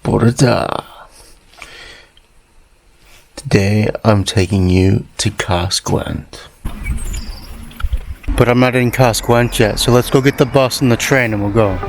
Borda. Today I'm taking you to Casgwent. But I'm not in Casgwent yet, so let's go get the bus and the train and we'll go.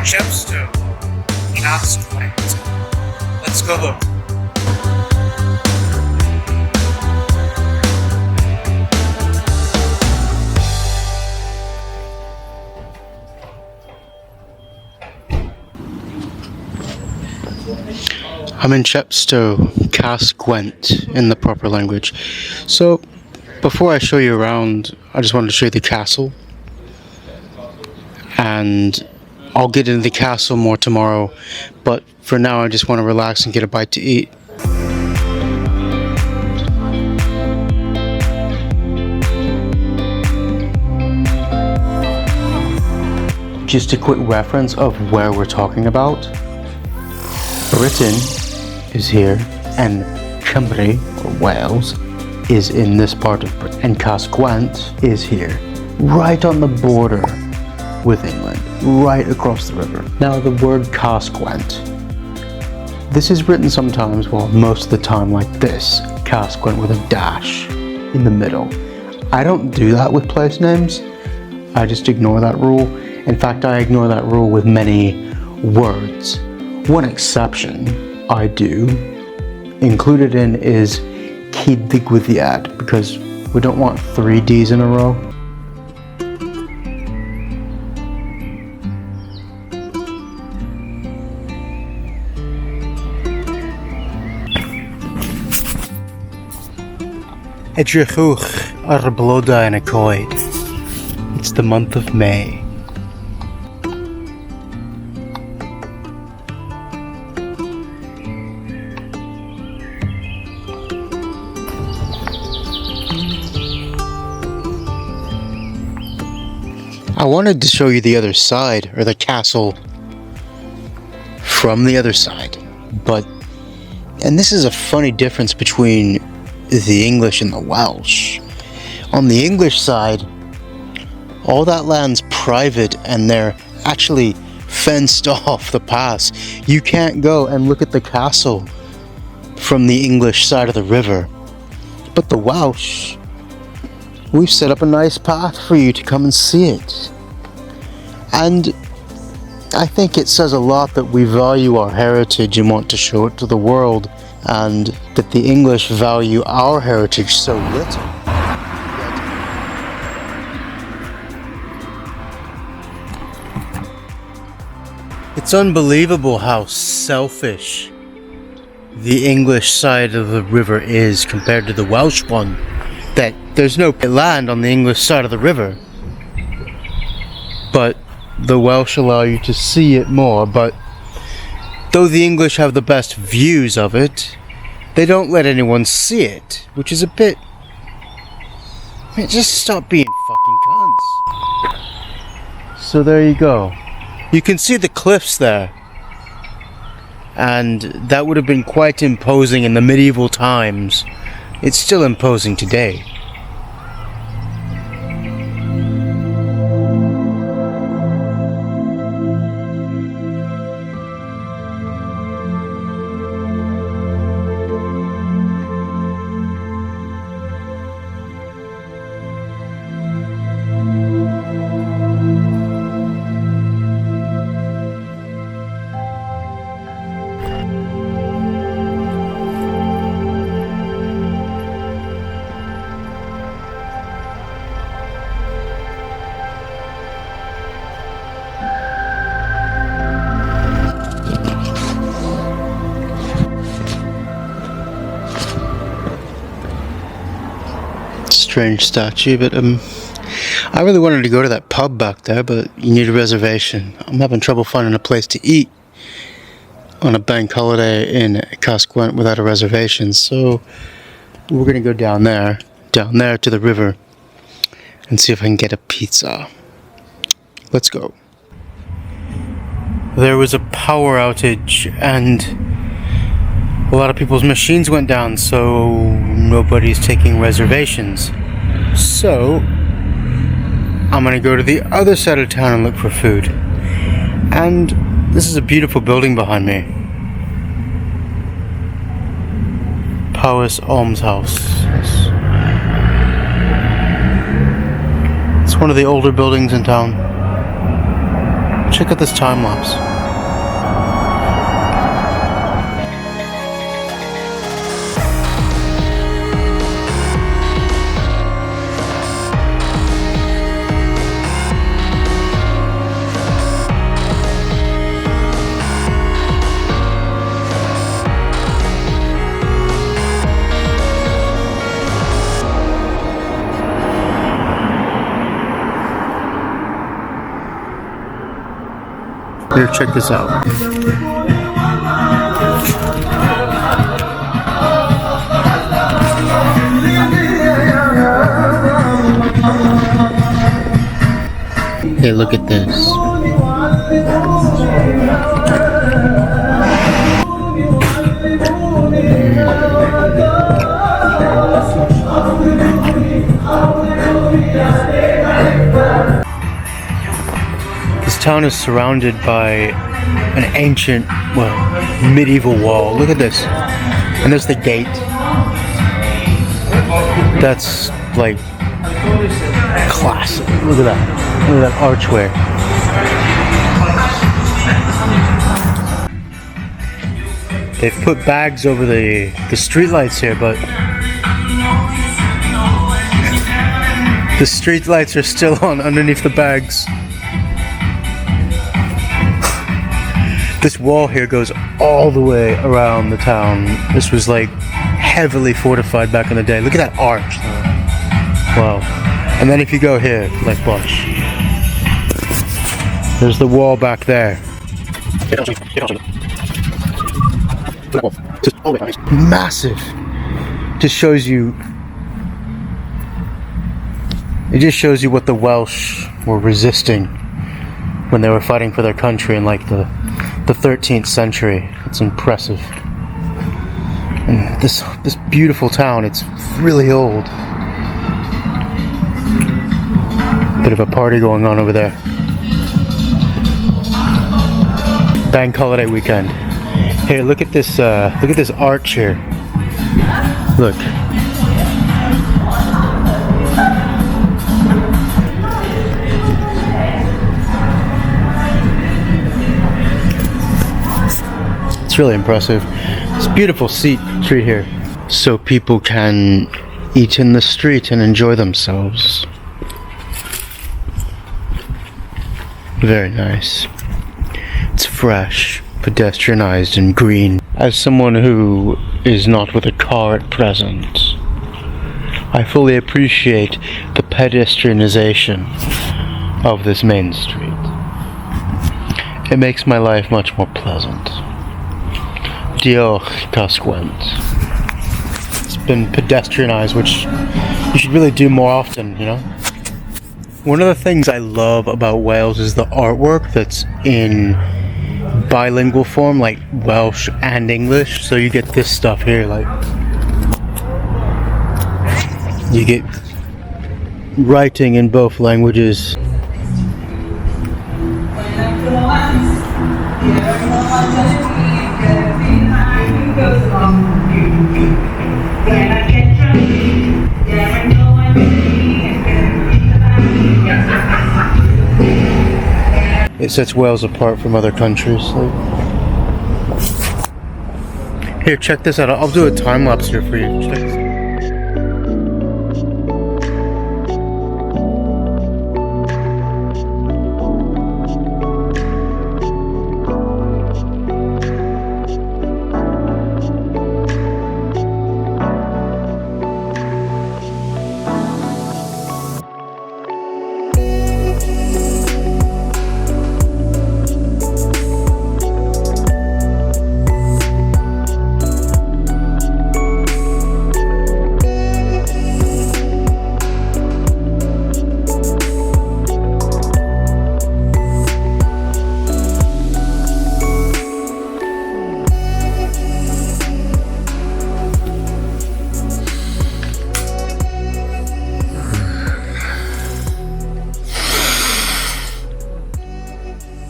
Chepstow Castle. Let's go look. I'm in Chepstow Casgwent in the proper language. So, before I show you around, I just wanted to show you the castle. And I'll get into the castle more tomorrow, but for now I just want to relax and get a bite to eat. Just a quick reference of where we're talking about. Britain is here, and Cymru, or Wales, is in this part of Britain, and Casgwent is here, right on the border with England, right across the river. Now the word Cas-gwent, this is written sometimes, well most of the time like this, Casgwent with a dash in the middle. I don't do that with place names, I just ignore that rule. In fact, I ignore that rule with many words. One exception I do, included in is Cyd-digwyddiad, because we don't want 3 Ds in a row. Edrychwch ar y blodau yn y coed. It's the month of May. I wanted to show you the other side, or the castle from the other side, and this is a funny difference between the English and the Welsh. On the English side, all that land's private and they're actually fenced off the pass. You can't go and look at the castle from the English side of the river. But the Welsh, we've set up a nice path for you to come and see it. And I think it says a lot that we value our heritage and want to show it to the world, and that the English value our heritage so little. It's unbelievable how selfish the English side of the river is compared to the Welsh one. That there's no land on the English side of the river, but the Welsh allow you to see it more. But though the English have the best views of it, they don't let anyone see it, which is a bit... just stop being fucking cunts. So there you go. You can see the cliffs there. and that would have been quite imposing in the medieval times. It's still imposing today. Strange statue, but I really wanted to go to that pub back there, but you need a reservation. I'm having trouble finding a place to eat on a bank holiday in Cas-gwent without a reservation, so we're gonna go down there to the river and see if I can get a pizza. Let's go. There was a power outage and a lot of people's machines went down, so nobody's taking reservations. So I'm gonna go to the other side of town and look for food. And this is a beautiful building behind me. Powys Almshouse. It's one of the older buildings in town. Check out this time lapse. Here, check this out. Hey, look at this. This town is surrounded by an ancient, medieval wall. Look at this. And there's the gate. That's like classic. Look at that. Look at that archway. They've put bags over the streetlights here, but the streetlights are still on underneath the bags. This wall here goes all the way around the town. This was like heavily fortified back in the day. Look at that arch. Wow. And then if you go here, like watch. There's the wall back there. Massive. Just shows you. It just shows you what the Welsh were resisting when they were fighting for their country in like the 13th century. It's impressive. And this beautiful town, it's really old. Bit of a party going on over there. Bank holiday weekend. Here, look at this arch here. Look. It's really impressive. It's a beautiful street here. So people can eat in the street and enjoy themselves. Very nice. It's fresh, pedestrianized and green. As someone who is not with a car at present, I fully appreciate the pedestrianization of this main street. It makes my life much more pleasant. Diolch, Cas-gwent. It's been pedestrianized, which you should really do more often, you know? One of the things I love about Wales is the artwork that's in bilingual form, like Welsh and English. So you get this stuff here, like you get writing in both languages. It sets Wales apart from other countries. Here, check this out. I'll do a time lapse here for you. Check this.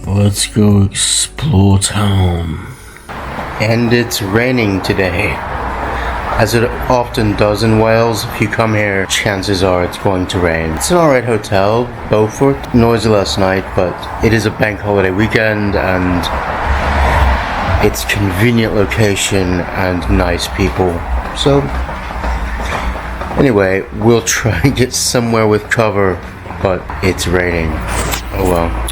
Let's go explore town. And it's raining today. As it often does in Wales, if you come here, chances are it's going to rain. It's an alright hotel, Beaufort. Noisy last night, but it is a bank holiday weekend and it's convenient location and nice people. So, anyway, we'll try and get somewhere with cover, but it's raining. Oh well.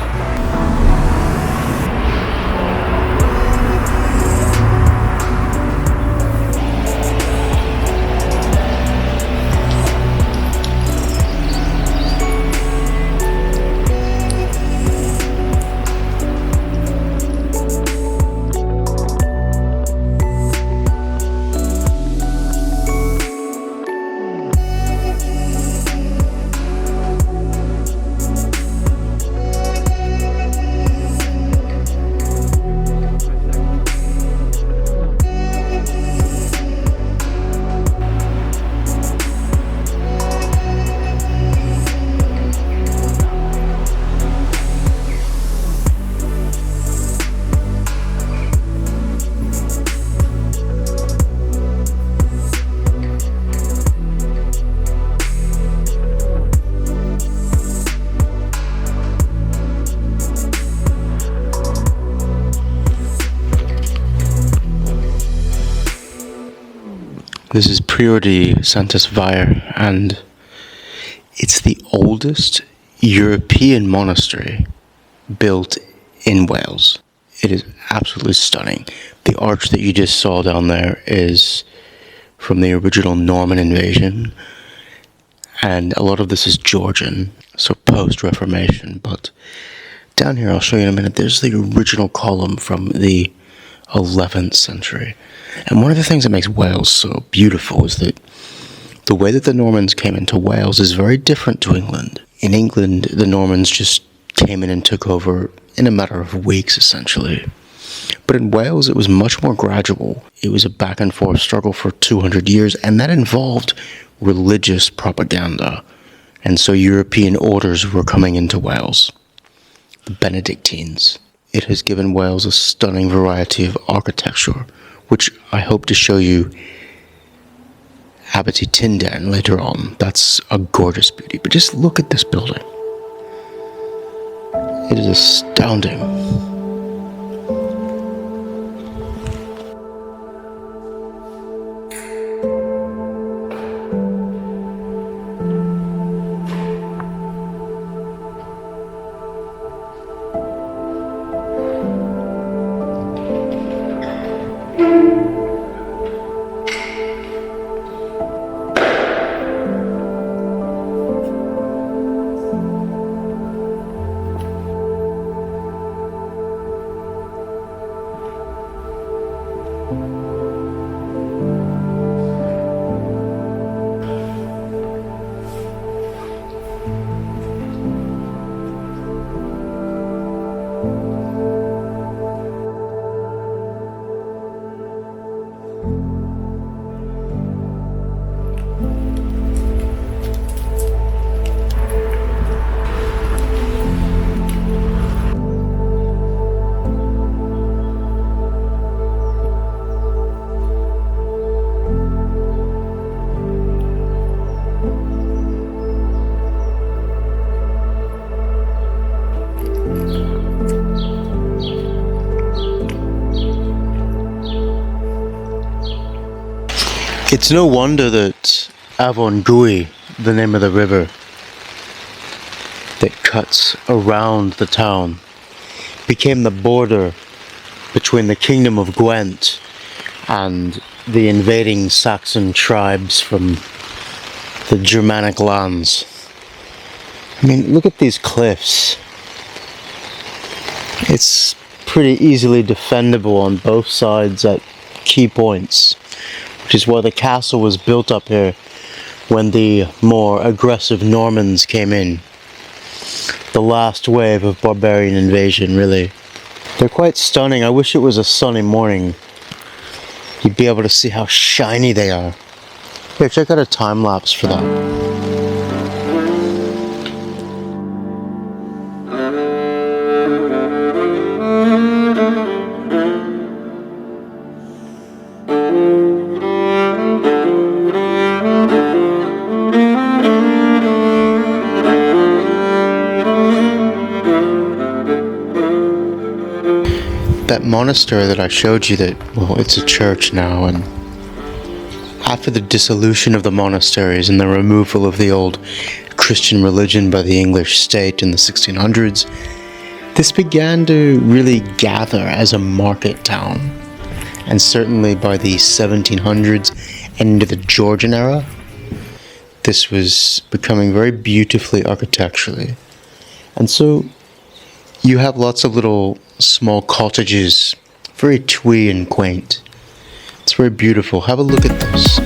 This is Prior de Santes Vair, and it's the oldest European monastery built in Wales. It is absolutely stunning. The arch that you just saw down there is from the original Norman invasion, and a lot of this is Georgian, so post-Reformation. But down here, I'll show you in a minute, there's the original column from the 11th century. And one of the things that makes Wales so beautiful is that the way that the Normans came into Wales is very different to England. In England, the Normans just came in and took over in a matter of weeks, essentially. But in Wales, it was much more gradual. It was a back and forth struggle for 200 years, and that involved religious propaganda. And so European orders were coming into Wales. The Benedictines. It has given Wales a stunning variety of architecture, which I hope to show you Abbey Tyndan later on. That's a gorgeous beauty. But just look at this building. It is astounding. It's no wonder that Avon Gwy, the name of the river that cuts around the town, became the border between the kingdom of Gwent and the invading Saxon tribes from the Germanic lands. I mean, look at these cliffs. It's pretty easily defendable on both sides at key points, which is why the castle was built up here when the more aggressive Normans came in. The last wave of barbarian invasion, really. They're quite stunning. I wish it was a sunny morning. You'd be able to see how shiny they are. Here, check out a time lapse for that. That monastery that I showed you, well, it's a church now, and after the dissolution of the monasteries and the removal of the old Christian religion by the English state in the 1600s, this began to really gather as a market town. And certainly by the 1700s and into the Georgian era, this was becoming very beautifully architecturally. And so you have lots of little small cottages, very twee and quaint. It's very beautiful. Have a look at this.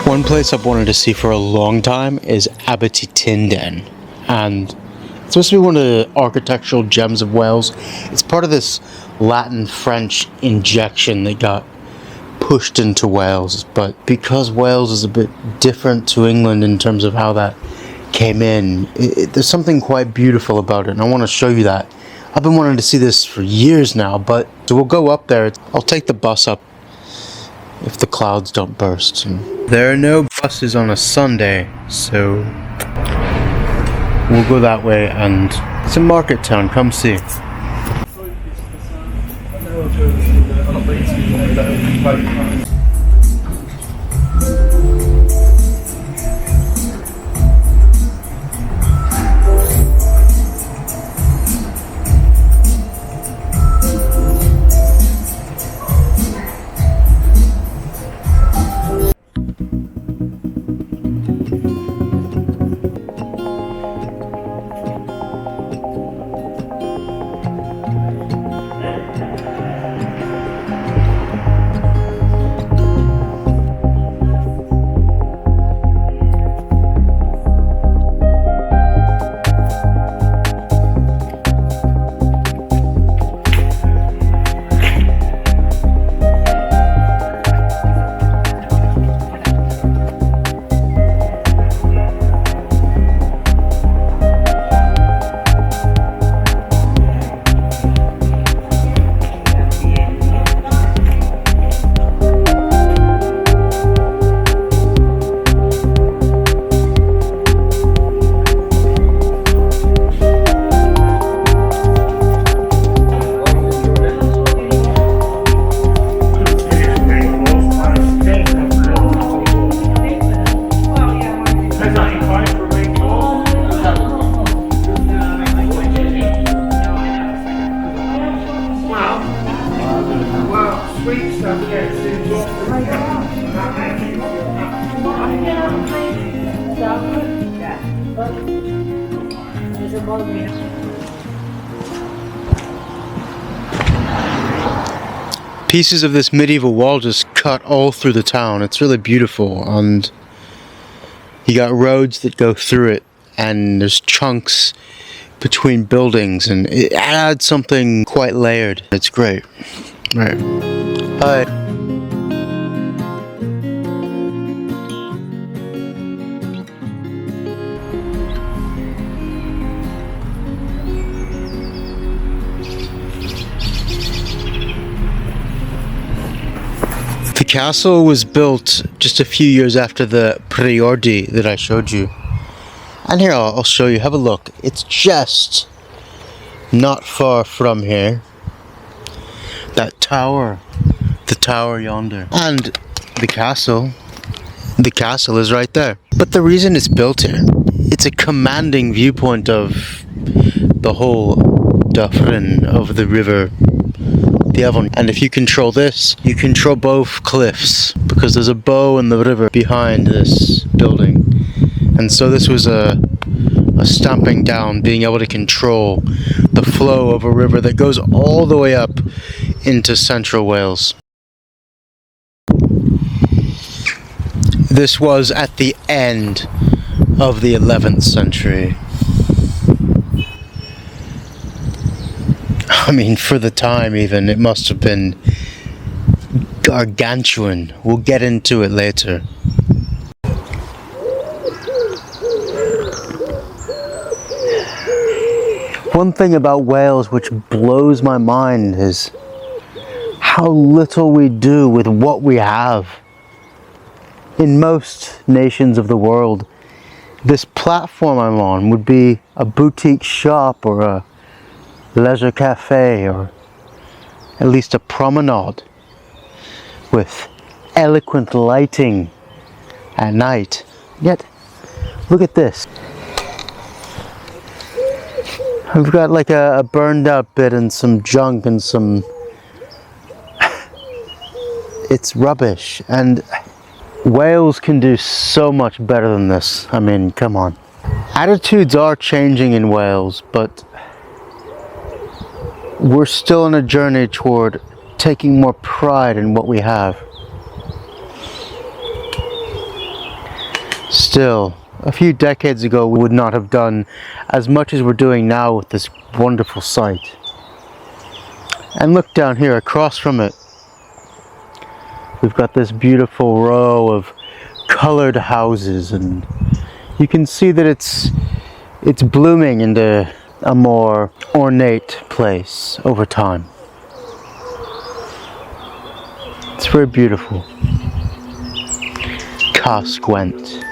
One place I've wanted to see for a long time is Abbotty Tynden, and it's supposed to be one of the architectural gems of Wales. It's part of this Latin-French injection that got pushed into Wales, but because Wales is a bit different to England in terms of how that came in, there's something quite beautiful about it, and I want to show you that. I've been wanting to see this for years now, but so we'll go up there. I'll take the bus up if the clouds don't burst. And there are no buses on a Sunday, so we'll go that way, and it's a market town. Come see. Pieces of this medieval wall just cut all through the town. It's really beautiful, and you got roads that go through it, and there's chunks between buildings, and it adds something quite layered. It's great. Right. Bye. The castle was built just a few years after the Priordi that I showed you. And here, I'll show you. Have a look. It's just not far from here. That tower. The tower yonder. And the castle. The castle is right there. But the reason it's built here, it's a commanding viewpoint of the whole Dyffryn of the river, the Avon. And if you control this, you control both cliffs, because there's a bow in the river behind this building. And so this was a stamping down, being able to control the flow of a river that goes all the way up into central Wales. This was at the end of the 11th century. I mean, for the time even, it must have been gargantuan. We'll get into it later. One thing about Wales which blows my mind is how little we do with what we have. In most nations of the world, this platform I'm on would be a boutique shop or a leisure cafe, or at least a promenade with eloquent lighting at night. Yet, look at this. I've got like a burned out bit and some junk and some... It's rubbish. And Wales can do so much better than this. I mean, come on. Attitudes are changing in Wales, but we're still on a journey toward taking more pride in what we have. Still, a few decades ago we would not have done as much as we're doing now with this wonderful site. And look down here across from it. We've got this beautiful row of colored houses, and you can see that it's blooming into a more ornate place over time. It's very beautiful. Cas-gwent.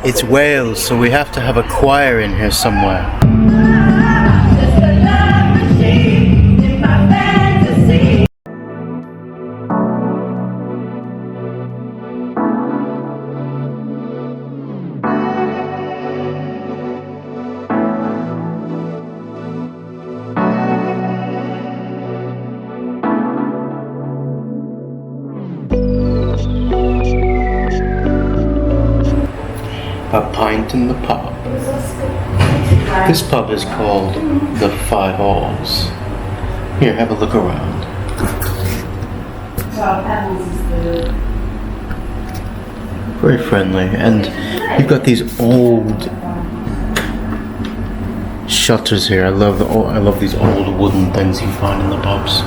It's Wales, so we have to have a choir in here somewhere. A pint in the pub. This pub is called the Five Alls. Here, have a look around. Very friendly, and you've got these old shutters here. I love these old wooden things you find in the pubs.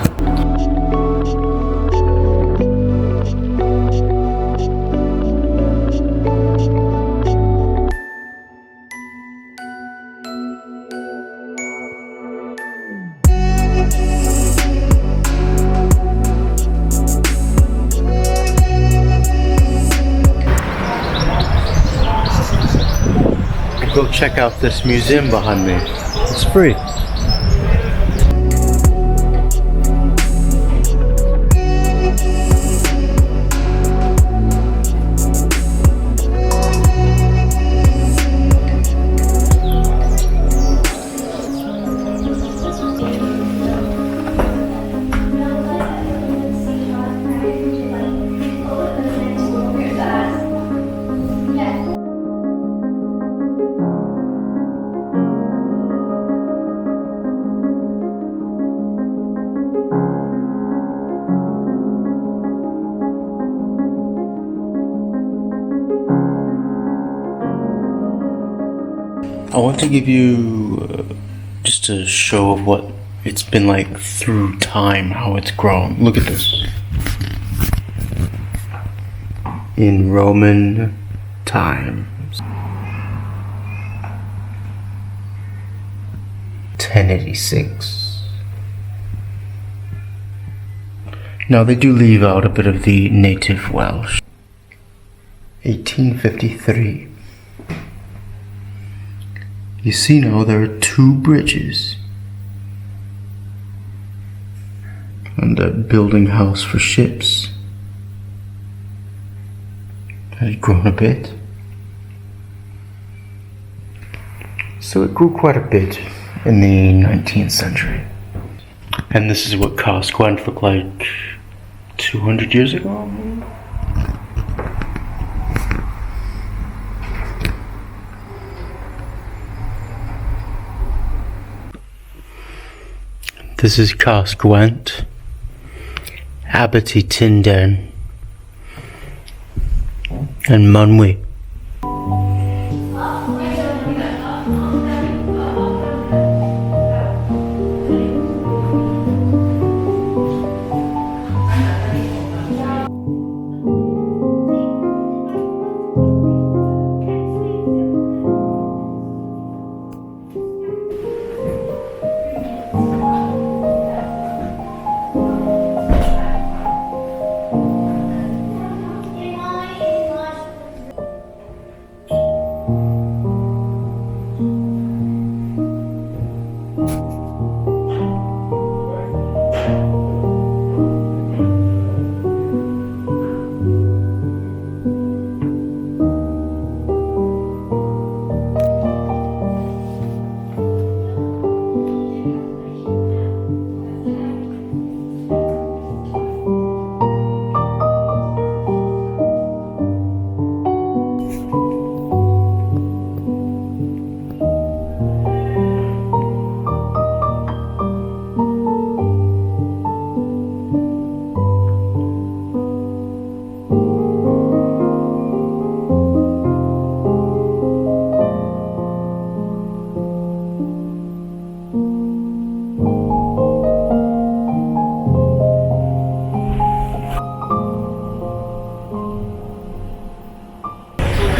Go check out this museum behind me. It's free. want to give you just a show of what it's been like through time, how it's grown. Look at this. In Roman times, 1086. Now they do leave out a bit of the native Welsh. 1853. You see now there are 2 bridges. And they're building house for ships. Has grown a bit. So it grew quite a bit in the 19th century. And this is what Cas-gwent looked like 200 years ago. This is Cas-gwent, Abbotty Tindern, and Monmouthshire.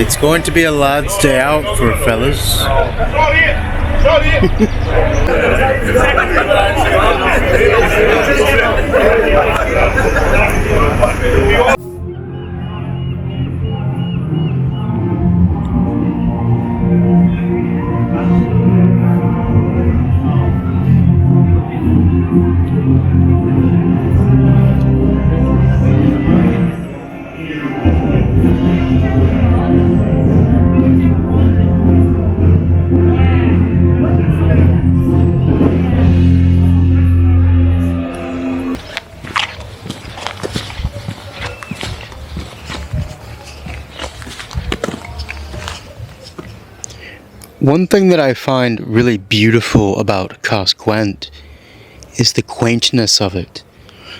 It's going to be a lad's day out for fellas. One thing that I find really beautiful about Cas-gwent is the quaintness of it.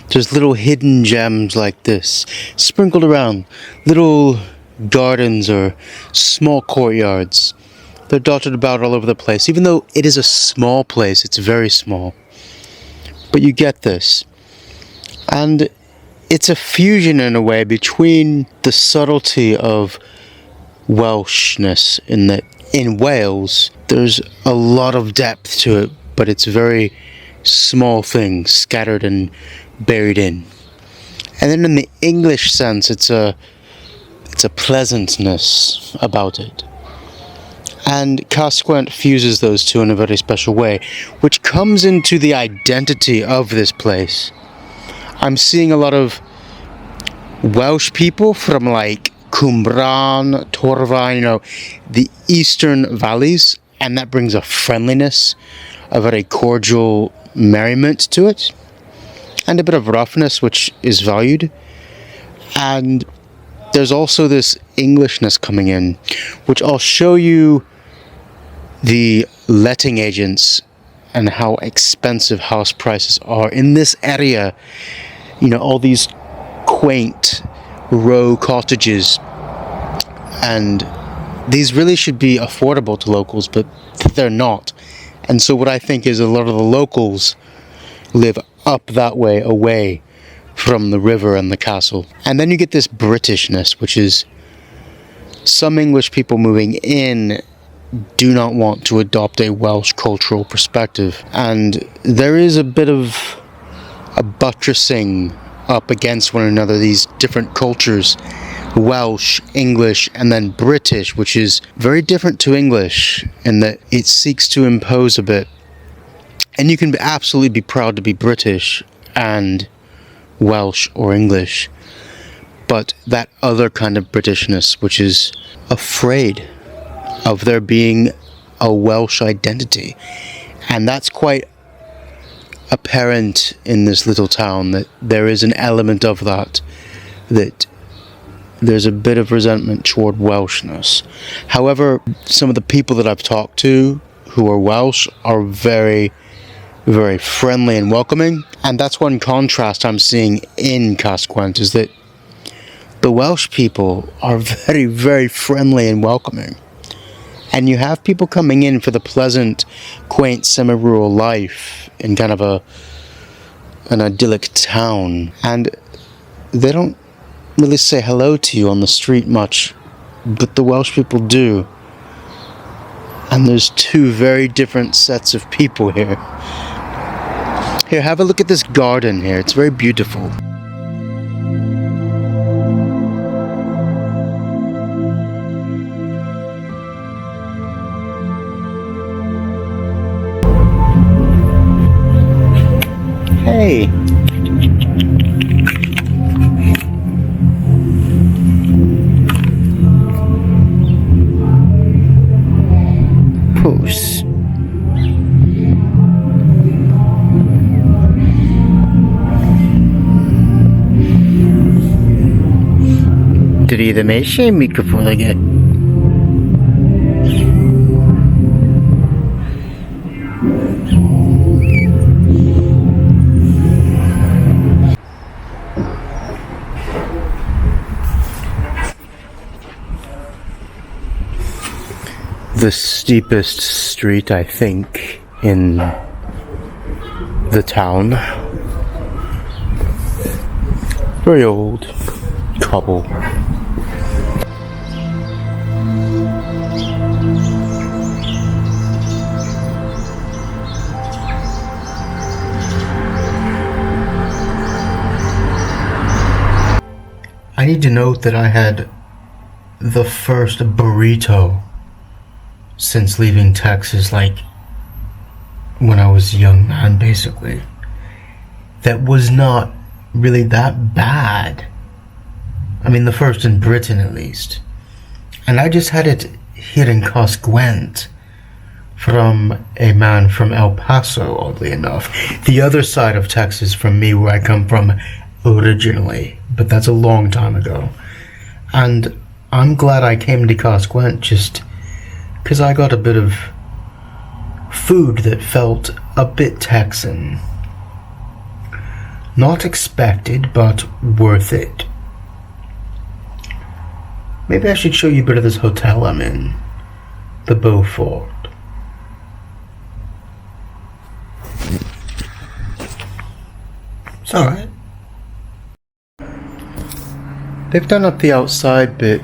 There's little hidden gems like this, sprinkled around, little gardens or small courtyards. They're dotted about all over the place. Even though it is a small place, it's very small. But you get this. And it's a fusion in a way between the subtlety of Welshness in Wales, there's a lot of depth to it, but it's very small things scattered and buried in. And then in the English sense, it's a pleasantness about it. And Cas-gwent fuses those two in a very special way, which comes into the identity of this place. I'm seeing a lot of Welsh people from like Cwmbran, Torfa, the eastern valleys, and that brings a friendliness, a very cordial merriment to it, and a bit of roughness, which is valued. And there's also this Englishness coming in, which I'll show you the letting agents and how expensive house prices are in this area. All these quaint row cottages and these really should be affordable to locals, but they're not. And so what I think is a lot of the locals live up that way, away from the river and the castle. And then you get this Britishness, which is some English people moving in do not want to adopt a Welsh cultural perspective. And there is a bit of a buttressing up against one another, these different cultures. Welsh, English, and then British, which is very different to English in that it seeks to impose a bit. And you can absolutely be proud to be British and Welsh or English, but that other kind of Britishness, which is afraid of there being a Welsh identity. And that's quite apparent in this little town, that there is an element of that there's a bit of resentment toward Welshness. However, some of the people that I've talked to who are Welsh are very, very friendly and welcoming. And that's one contrast I'm seeing in Casgwent, is that the Welsh people are very, very friendly and welcoming. And you have people coming in for the pleasant, quaint, semi-rural life in kind of an idyllic town. And they don't really say hello to you on the street much, but the Welsh people do. And there's two very different sets of people here. Here, have a look at this garden here. It's very beautiful. Hey. Puss. Drie de meisje microfoon again. The steepest street, I think, in the town. Very old, cobble. I need to note that I had the first burrito since leaving Texas, like when I was a young man, basically. That was not really that bad. I mean, the first in Britain, at least. And I just had it here in Cas-gwent from a man from El Paso, oddly enough. The other side of Texas from me, where I come from originally. But that's a long time ago. And I'm glad I came to Cas-gwent just because I got a bit of food that felt a bit Texan. Not expected, but worth it. Maybe I should show you a bit of this hotel I'm in. The Beaufort. It's alright. They've done up the outside bit,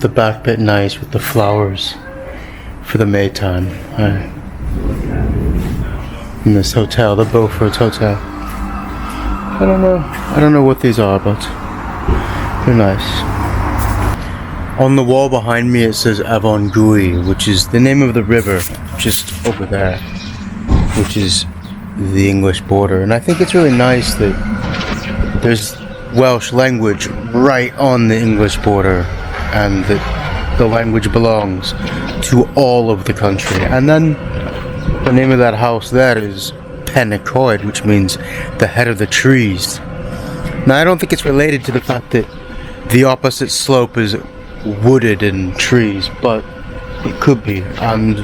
the back bit nice with the flowers for the Maytime. In this hotel, the Beaufort Hotel. I don't know what these are, but they're nice. On the wall behind me it says Avon Gui, which is the name of the river just over there, which is the English border. And I think it's really nice that there's Welsh language right on the English border, and that the language belongs to all of the country. And then the name of that house there is Pennycoed, which means the head of the trees. Now I don't think it's related to the fact that the opposite slope is wooded and trees, but it could be. And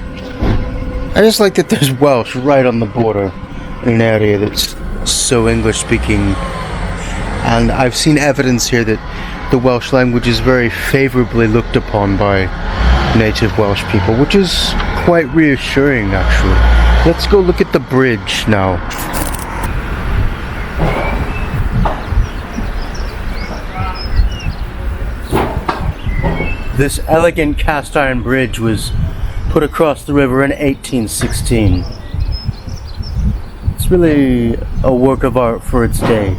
I just like that there's Welsh right on the border in an area that's so English speaking. And I've seen evidence here that the Welsh language is very favorably looked upon by native Welsh people, which is quite reassuring actually. Let's go look at the bridge now. This elegant cast iron bridge was put across the river in 1816. It's really a work of art for its day.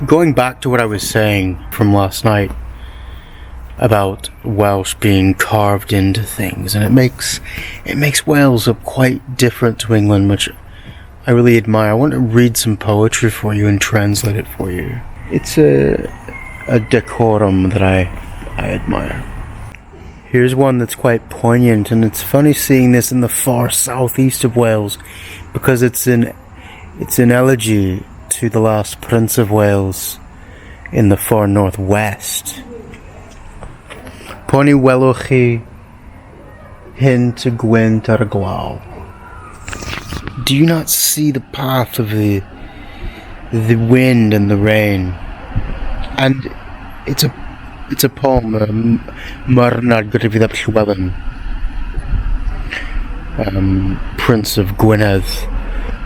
Going back to what I was saying from last night about Welsh being carved into things, and it makes Wales look quite different to England, which I really admire. I want to read some poetry for you and translate it for you. It's a decorum that I admire. Here's one that's quite poignant, and it's funny seeing this in the far southeast of Wales, because it's an elegy to the last Prince of Wales in the far northwest. Pony welwch chi hyn to Gwent ar y glaw. Do you not see the path of the wind and the rain? And it's a poem, Marnad Grifydd ap Llywelyn, Prince of Gwynedd,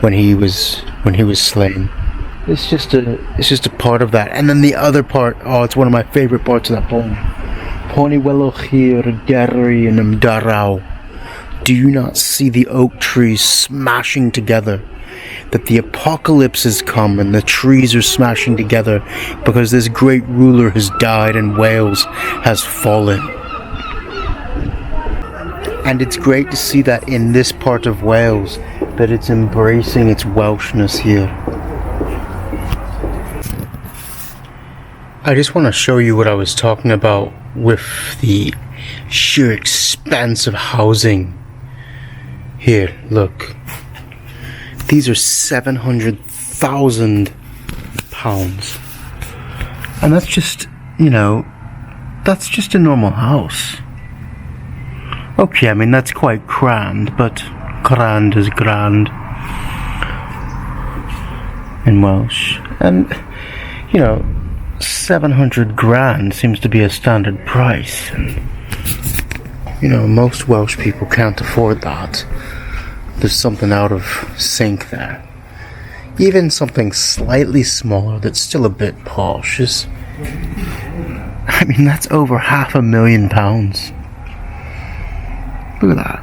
when he was slain. It's just a part of that. And then the other part, it's one of my favorite parts of that poem. Pony welwch chi'r gerri yn ymdaraw. Do you not see the oak trees smashing together? That the apocalypse has come and the trees are smashing together because this great ruler has died and Wales has fallen. And it's great to see that in this part of Wales, that it's embracing its Welshness here. I just want to show you what I was talking about with the sheer expanse of housing. Here, look. These are £700,000. And that's just, that's just a normal house. Okay, I mean, that's quite grand, but grand is grand in Welsh. And, 700 grand seems to be a standard price, and most Welsh people can't afford that. There's something out of sync there. Even something slightly smaller that's still a bit posh is, that's over £500,000. Look at that.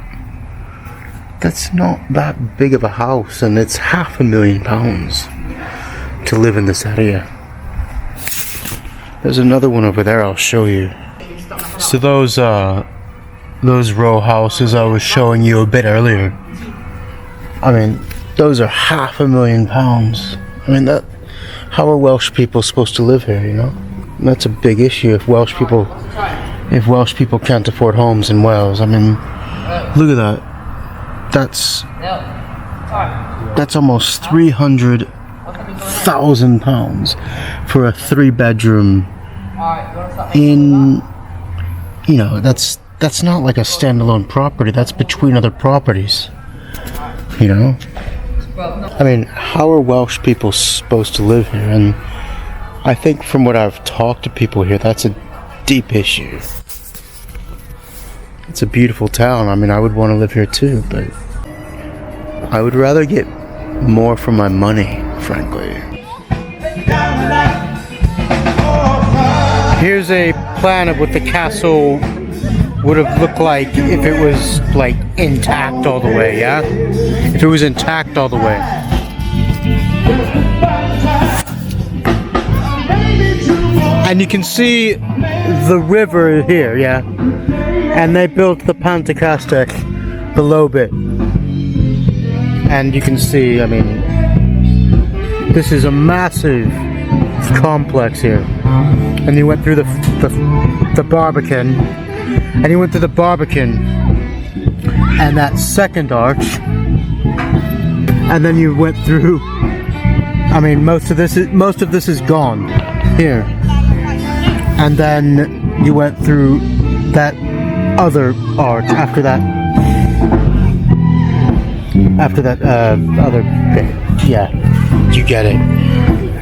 That's not that big of a house, and it's £500,000 to live in this area. There's another one over there I'll show you. So those row houses I was showing you a bit earlier, those are £500,000. How are Welsh people supposed to live here, And that's a big issue if Welsh people can't afford homes in Wales. Look at that. That's almost £300,000 for a 3-bedroom in, that's not like a standalone property, that's between other properties, how are Welsh people supposed to live here? And I think from what I've talked to people here, that's a deep issue. It's a beautiful town. I would want to live here too, but I would rather get more for my money, frankly. Here's a plan of what the castle would have looked like if it was intact all the way, yeah? If it was intact all the way. And you can see the river here, yeah? And they built the Castell below it. And you can see, this is a massive complex here. And you went through the Barbican, and you went through the Barbican and that second arch, and then you went through I mean, most of this is gone here, and then you went through that other arch after that. After that other bit, yeah, you get it.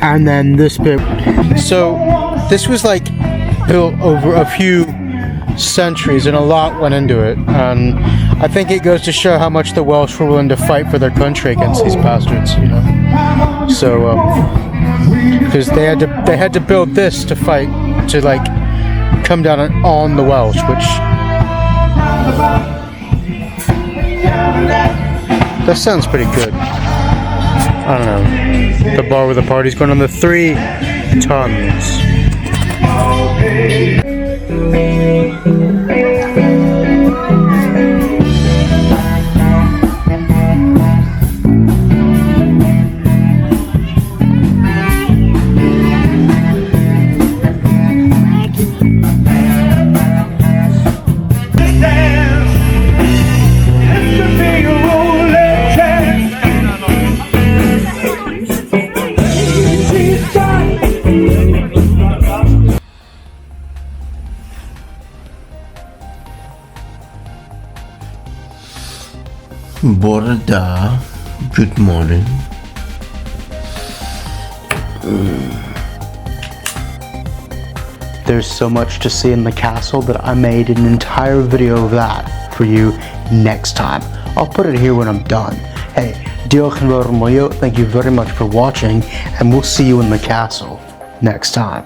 And then this bit. So this was like built over a few centuries, and a lot went into it. And I think it goes to show how much the Welsh were willing to fight for their country against these bastards, you know. So, because they had to build this to fight, to like come down on the Welsh, which that sounds pretty good. I don't know. The bar where the party's going on, the 3 tons. Bore da, good morning. There's so much to see in the castle that I made an entire video of that for you next time. I'll put it here when I'm done. Hey, diolch yn fawr mwyl, thank you very much for watching, and we'll see you in the castle next time.